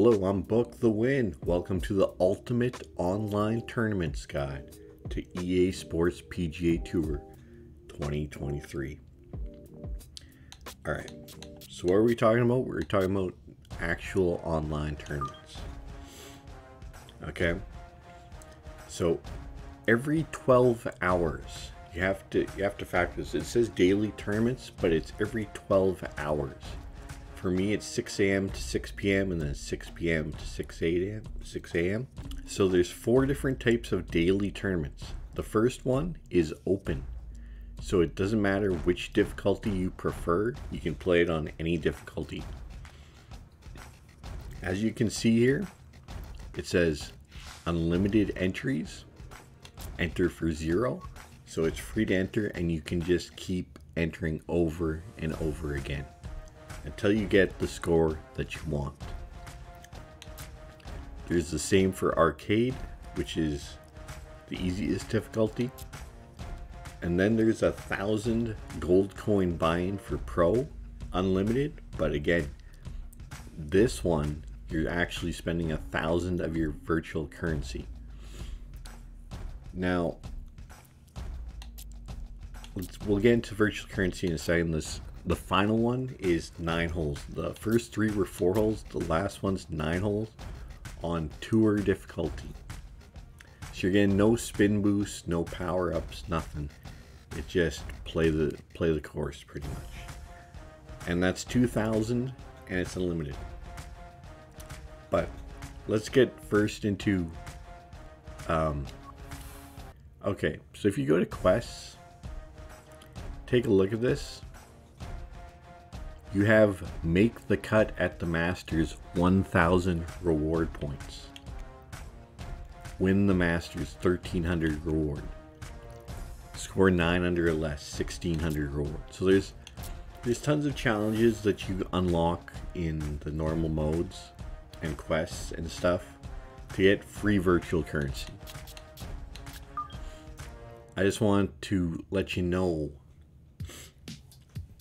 Hello, I'm BookTheWin. Welcome to the Ultimate Online Tournaments Guide to EA SPORTS PGA Tour 2023. Alright, so what are we talking about? We're talking about actual online tournaments. Okay, so every 12 hours, you have to factor this. It says daily tournaments, but it's every 12 hours. For me, it's 6 a.m. to 6 p.m. and then 6 p.m. to 6 a.m. So there's 4 different types of daily tournaments. The first one is open. So it doesn't matter which difficulty you prefer. You can play it on any difficulty. As you can see here, it says unlimited entries. Enter for 0. So it's free to enter and you can just keep entering over and over again until you get the score that you want. There's the same for arcade, which is the easiest difficulty. And then there's 1,000 gold coin buy-in for pro, unlimited. But again, this one, you're actually spending 1,000 of your virtual currency. Now, we'll get into virtual currency in a second. The final one is 9 holes. The first 3 were 4 holes. The last one's 9 holes on tour difficulty. So you're getting no spin boosts, no power ups, nothing. It just play the course pretty much. And that's 2,000 and it's unlimited. But let's get first into okay, so if you go to quests, take a look at this. You have make the cut at the Masters 1,000 reward points. Win the Masters 1,300 reward. Score 9 under or less 1,600 reward. So there's tons of challenges that you unlock in the normal modes and quests and stuff to get free virtual currency. I just want to let you know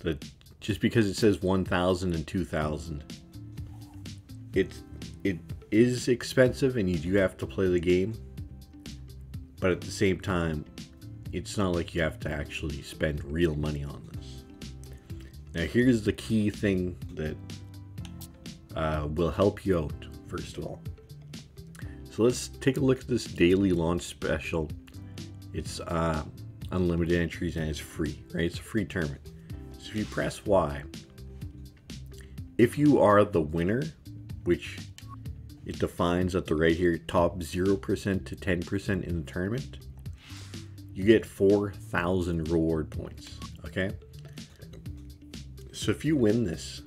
that just because it says 1,000 and 2,000, it is expensive and you do have to play the game. But at the same time, it's not like you have to actually spend real money on this. Now here's the key thing that will help you out, first of all. So let's take a look at this daily launch special. It's unlimited entries and it's free, right? It's a free tournament. So if you press Y, if you are the winner, which it defines at the right here, top 0% to 10% in the tournament, you get 4,000 reward points, okay? So if you win this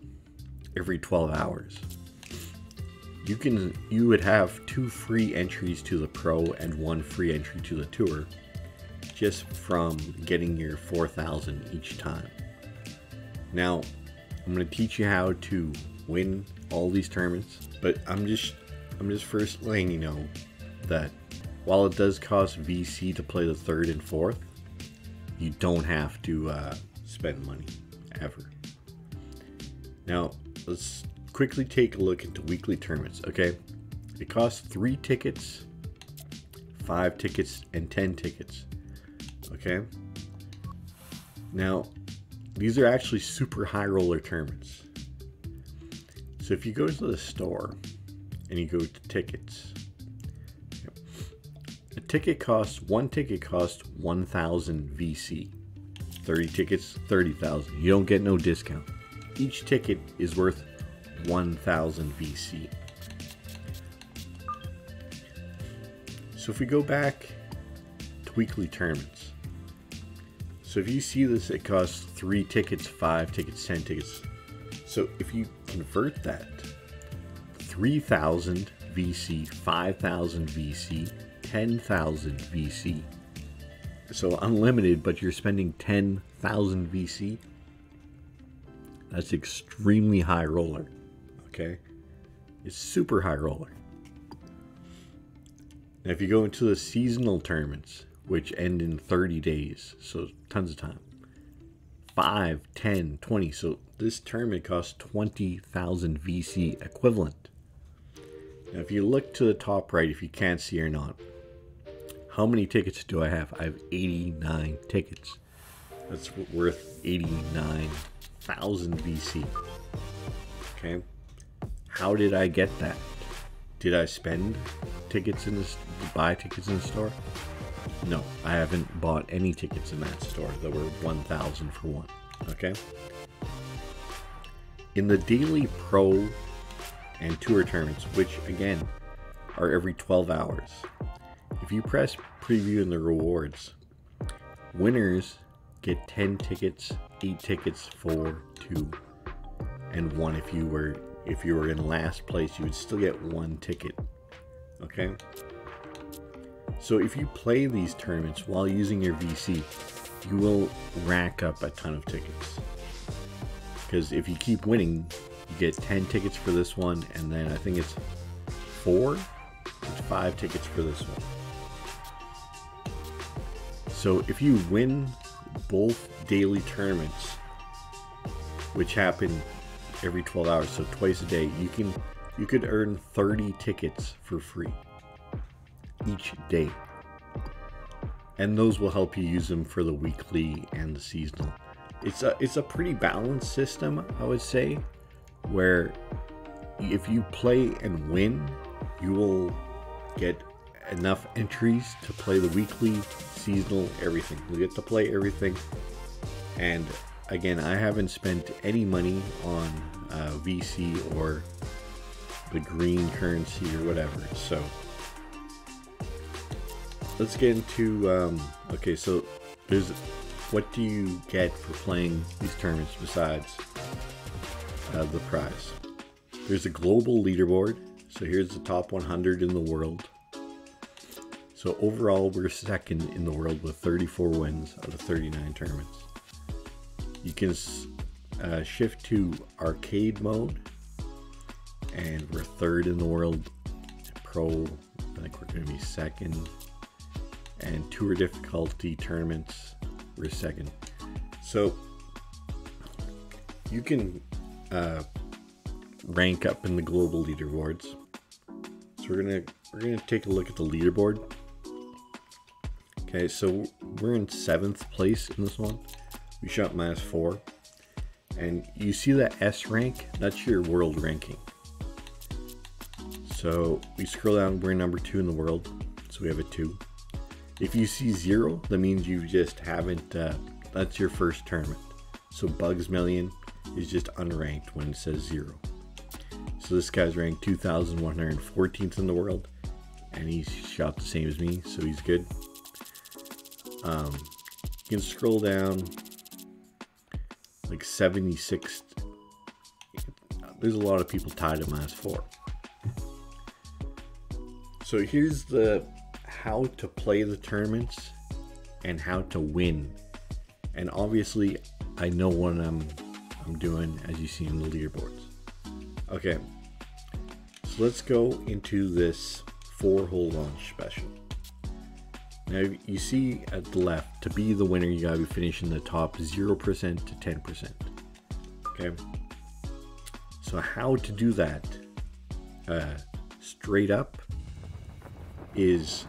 every 12 hours, you would have 2 free entries to the pro and 1 free entry to the tour just from getting your 4,000 each time. Now, I'm going to teach you how to win all these tournaments, but I'm just first letting you know that while it does cost VC to play the 3rd and 4th, you don't have to spend money ever. Now, let's quickly take a look into weekly tournaments, okay? It costs 3 tickets, 5 tickets, and 10 tickets, okay? Now, these are actually super high roller tournaments. So if you go to the store and you go to tickets, one ticket costs 1,000 VC. 30 tickets, 30,000. You don't get no discount. Each ticket is worth 1,000 VC. So if we go back to weekly tournaments, so if you see this, it costs 3 tickets, 5 tickets, 10 tickets. So if you convert that, 3,000 VC, 5,000 VC, 10,000 VC. So unlimited, but you're spending 10,000 VC. That's extremely high roller, okay? It's super high roller. Now if you go into the seasonal tournaments, which end in 30 days, so tons of time. 5, 10, 20. So this tournament costs 20,000 VC equivalent. Now, if you look to the top right, if you can't see or not, how many tickets do I have? I have 89 tickets. That's worth 89,000 VC. Okay. How did I get that? Did I spend tickets in this, buy tickets in the store? No, I haven't bought any tickets in that store that were 1,000 for one. Okay. In the daily pro and tour tournaments, which again are every 12 hours, if you press preview in the rewards, winners get 10 tickets, 8 tickets, 4, 2, and 1. If you were in last place, you would still get 1 ticket. Okay? So if you play these tournaments while using your VC, you will rack up a ton of tickets. Because if you keep winning, you get 10 tickets for this one, and then I think it's 5 tickets for this one. So if you win both daily tournaments, which happen every 12 hours, so twice a day, you could earn 30 tickets for free each day. And those will help you use them for the weekly and the seasonal. It's a pretty balanced system, I would say, where if you play and win, you will get enough entries to play the weekly, seasonal, everything. You get to play everything. And again, I haven't spent any money on VC or the green currency or whatever. So let's get into okay, so there's what do you get for playing these tournaments besides the prize? There's a global leaderboard. So here's the top 100 in the world. So overall, we're second in the world with 34 wins out of 39 tournaments. You can shift to arcade mode, and we're third in the world. Pro, I think we're going to be second. And tour difficulty tournaments, we're second. So you can rank up in the global leaderboards. So we're gonna take a look at the leaderboard. Okay, so we're in 7th place in this one. We shot -4. And you see that S rank? That's your world ranking. So we scroll down, we're number 2 in the world. So we have a 2. If you see 0, that means you just haven't, that's your first tournament. So Bugs Million is just unranked when it says 0. So this guy's ranked 2,114th in the world. And he's shot the same as me, so he's good. You can scroll down like 76. There's a lot of people tied at -4. So here's the how to play the tournaments and how to win. And obviously I know what I'm doing, as you see in the leaderboards. Okay, so let's go into this 4-hole launch special. Now you see at the left, to be the winner you gotta be finishing the top 0% to 10%. Okay, so how to do that straight up is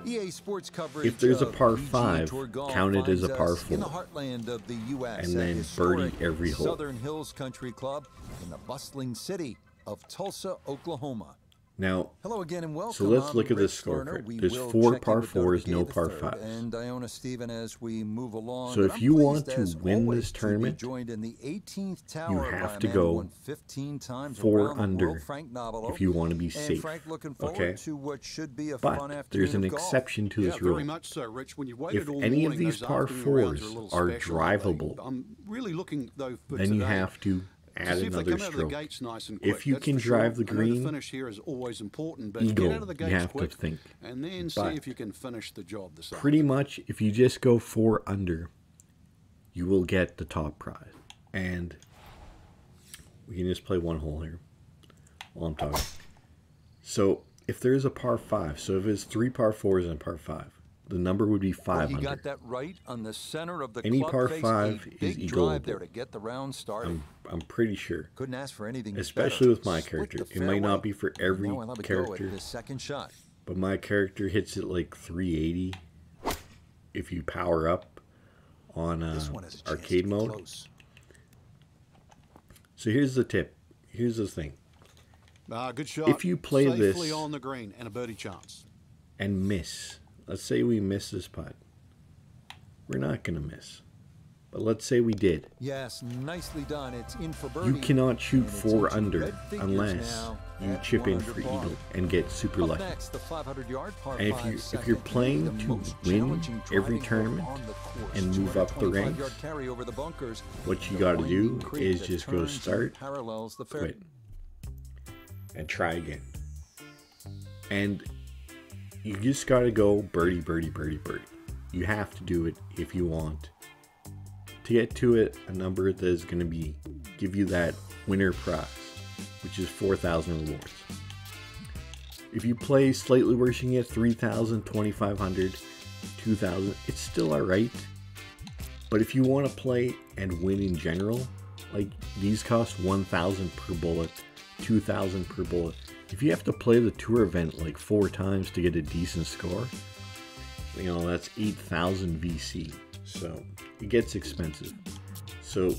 EA Sports coverage. If there's a par 5, count it as a par 4, in the heartland of the US, and then birdie every hole. Southern Hills Country Club in the bustling city of Tulsa, Oklahoma. Now, hello again and welcome. So let's look at this scorecard. There's 4 par 4s, no par 5s. And Iona Stephen, as we move along. So if you want to win this tournament, joined in the 18th tower you have to go 15 times 4 under Frank Novello, if you want to be safe. Frank, looking forward okay, to what should be a but fun there's an of golf. exception to this rule. Very much so, Rich. When you if any of these par 4s are drivable, I'm really looking though for then today, you have to add if another stroke. Nice and if you can drive the green, the finish here is always important, but eagle, get out of the gates you have quick to think. And then see if you can finish the job this pretty much, if you just go 4 under, you will get the top prize. And we can just play 1 hole here while I'm talking. So if there's a par 5, so if it's 3 par 4s and a par 5, the number would be Well, 5 he under. got that right on the center of the Any club par face. 5 A is big drive eagleable. there to get the round started. I'm pretty sure. Couldn't ask for anything Especially better. with my Split character. the It might not fairway. be for every Now we'll have a go character, at his second shot. but my character hits it like 380 if you power up on This one has a chance arcade to be mode. close. So here's the tip. Here's the thing. Good shot. If you play Safely this on the green and a birdie chance. and miss, let's say we miss this putt. We're not going to miss. But let's say we did. Yes, nicely done. It's in for birdie. You cannot shoot And it's 4 into under red figures unless now you at chip 1 in under for par. eagle and get super Up lucky. next, the 500-yard par And if 5 you're second, playing the to most win challenging every driving hole tournament on the course. and move up the 225-yard ranks, carry over the bunkers. what you The got to winding do creek is that just go turns and start, parallels the quit, and try again. And you just got to go birdie, birdie, birdie, birdie. You have to do it if you want to get to it a number that is going to give you that winner prize, which is 4,000 rewards. If you play slightly worse, you can get 3,000, 2,500, 2,000. It's still alright. But if you want to play and win in general, like these cost 1,000 per bullet, 2,000 per bullet. If you have to play the tour event like 4 times to get a decent score, you know, that's 8,000 VC. So it gets expensive. So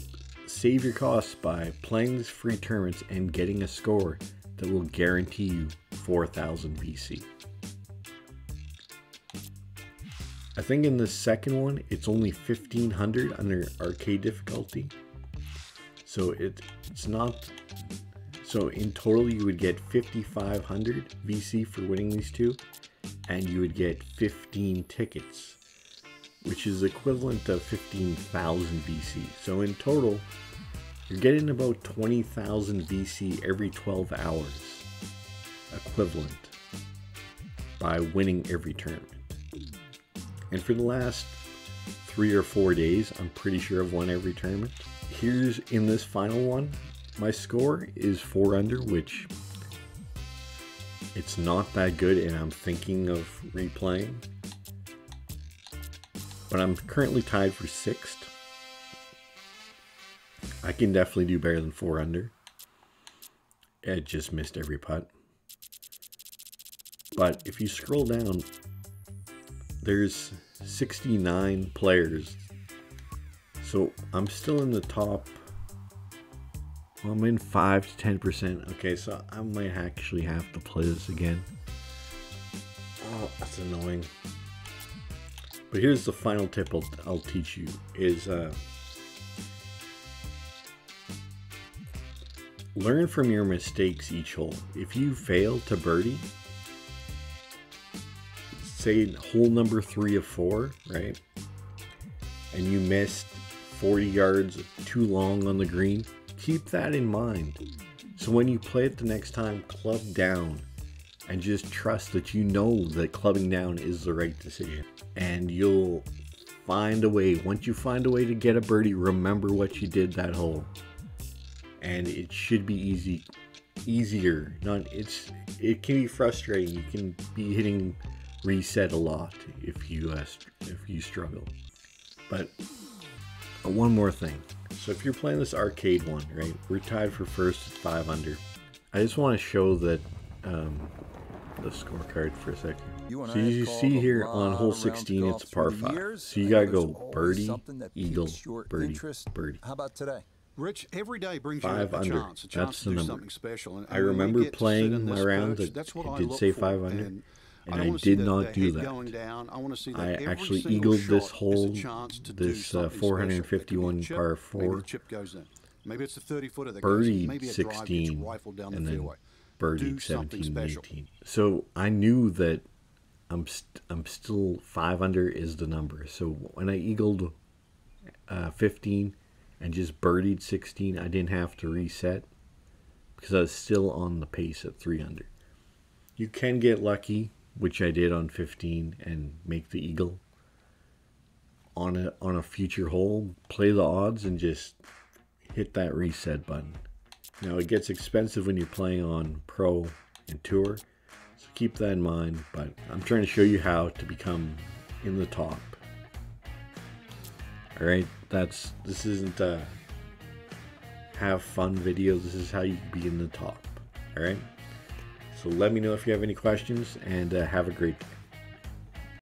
save your costs by playing these free tournaments and getting a score that will guarantee you 4,000 VC. I think in the second one, it's only 1,500 under arcade difficulty. So it's not. So in total, you would get 5,500 VC for winning these two, and you would get 15 tickets, which is equivalent to 15,000 VC. So in total, you're getting about 20,000 VC every 12 hours, equivalent, by winning every tournament. And for the last 3 or 4 days, I'm pretty sure I've won every tournament. Here's in this final one, my score is 4 under, which it's not that good, and I'm thinking of replaying. But I'm currently tied for 6th. I can definitely do better than 4 under. I just missed every putt. But if you scroll down, there's 69 players. So I'm still in the top. Well, I'm in 5 to 10%. Okay, so I might actually have to play this again. Oh, that's annoying. But here's the final tip I'll teach you is learn from your mistakes each hole. If you fail to birdie, say hole number 3 of 4, right? And you missed 40 yards too long on the green, keep that in mind. So when you play it the next time, club down and just trust that you know that clubbing down is the right decision. And you'll find a way. Once you find a way to get a birdie, remember what you did that hole. And it should be easier. It can be frustrating. You can be hitting reset a lot if you struggle. But one more thing. So if you're playing this arcade one, right? We're tied for first at 5 under. I just want to show that the scorecard for a second. So you see here on hole 16, it's par 5. So you gotta go birdie, eagle, birdie, birdie. How about today? Rich, every day brings 5 you a under. chance That's to the do number. something special. And I when we remember get to sit playing in my this round perch, that that's what it I did look say for. 5 under. And And I I wanna see did the not do head that. going down. I want to see that I every actually single eagled shot this is a hole, chance to do this something 451 special. par Maybe 4. the chip goes in. Maybe it's a 30-footer that Birdied goes in. Maybe a drive gets 16 rifled down and the then fairway. birdied Do something 17 and special. 18. So I knew that I'm still 5 under is the number. So when I eagled 15 and just birdied 16, I didn't have to reset because I was still on the pace at 3 under. You can get lucky, which I did on 15, and make the eagle on a future hole. Play the odds and just hit that reset button. Now it gets expensive when you're playing on pro and tour, so keep that in mind. But I'm trying to show you how to become in the top. All right, this isn't a have fun video. This is how you be in the top. All right. So let me know if you have any questions, and have a great day.